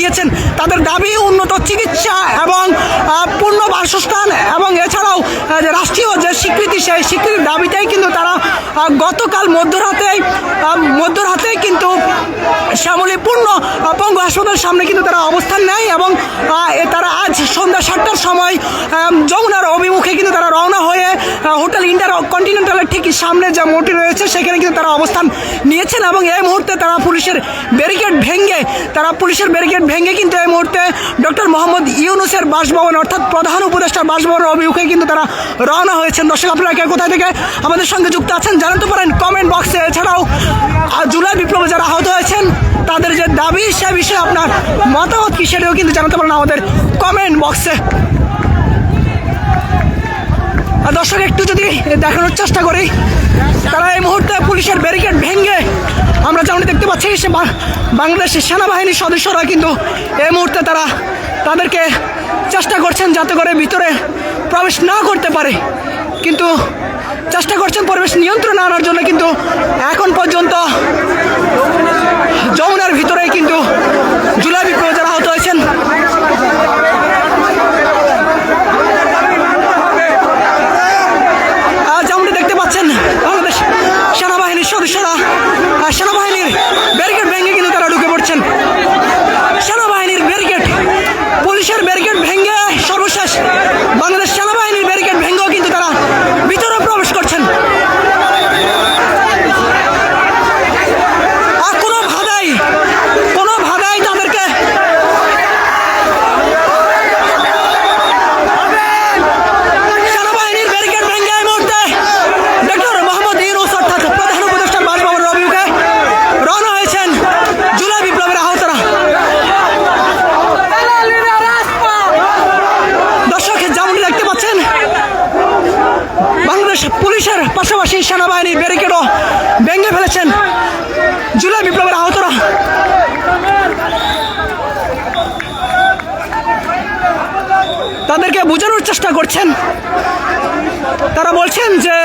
জানিয়েছেন তাদের দাবি উন্নত চিকিৎসা এবং পূর্ণ বাসস্থান এবং এছাড়াও যে রাষ্ট্রীয় যে স্বীকৃতি সেই স্বীকৃতির দাবিতেই কিন্তু তারা গতকাল মধ্যরাতে কিন্তু শ্যামলী পূর্ণ পঙ্গু হাসপাতালের সামনে কিন্তু তারা অবস্থান নেয় এবং তারা আজ সন্ধ্যা 7টার সময় যমুনার অভিমুখে কিন্তু তারা রওনা হয়ে হোটেল ইন্টারকন্টিনেন্টালের ঠিক সামনে যে মোড়টি রয়েছে সেখানে কিন্তু তারা অবস্থান নিয়েছেন এবং এই মুহূর্তে তারা পুলিশের ব্যারিকেড ভেঙে কিন্তু এই মুহূর্তে ডক্টর মোহাম্মদ ইউনূসের বাসভবন অর্থাৎ প্রধান উপদেষ্টার বাসভবনের অভিমুখে কিন্তু তারা রওনা হয়েছেন। দর্শক, আপনারা কে কোথায় থেকে আমাদের সঙ্গে যুক্ত আছেন জানাতে পারেন কমেন্ট বক্সে। এছাড়াও জুলাই বিপ্লবে যারা আহত হয়েছেন তাদের যে দাবি সে বিষয়ে আপনার মতামত কি সেটাও কিন্তু জানাতে পারেন আমাদের কমেন্ট বক্সে। দর্শক, একটু যদি দেখানোর চেষ্টা করি, তারা এই মুহূর্তে পুলিশের ব্যারিকেড ভেঙে আমরা যেমন দেখতে পাচ্ছি বাংলাদেশের সেনাবাহিনীর সদস্যরা কিন্তু এই মুহূর্তে তাদেরকে চেষ্টা করছেন যাতে করে ভিতরে প্রবেশ না করতে পারে, কিন্তু চেষ্টা করছেন পরিবেশ নিয়ন্ত্রণে আনার জন্য। কিন্তু এখন পর্যন্ত যমুনার ভিতরেই কিন্তু জুলাই বিপ্লবে যারা আহত হয়েছেন যেমনটি দেখতে পাচ্ছেন বাংলাদেশ সেনাবাহিনীর সদস্যরা সেনাবাহিনীর ব্যারিকেড ভেঙে কিন্তু তারা ঢুকে পড়ছেন। সেনাবাহিনীর ব্যারিকেড, পুলিশের ব্যারিকেড ভেঙে সর্বশেষ বাংলাদেশ সেনাবাহিনীর ব্যারিকেড ভেঙেও কিন্তু তারা ভিতরে প্রবেশ করছেন। কোনো ভাদাই তাদেরকে সেনাবাহিনীর ব্যারিকেড ভেঙে এই মুহূর্তে ডক্টর মোহাম্মদ ইউনূস অর্থাৎ প্রধান উপদেষ্টার বাসভবনের অভিমুখে রওনা হয়েছেন জুলাই বিপ্লবের আহতরা। দর্শক, যেমনটি দেখতে পাচ্ছেন বাংলাদেশ পুলিশের পাশাপাশি সেনাবাহিনীর ব্যারিকেডও ভেঙে ফেলেছেন জুলাই বিপ্লবের আহতরা। তাদেরকে বোঝানোর চেষ্টা করছেন, তারা বলছেন যে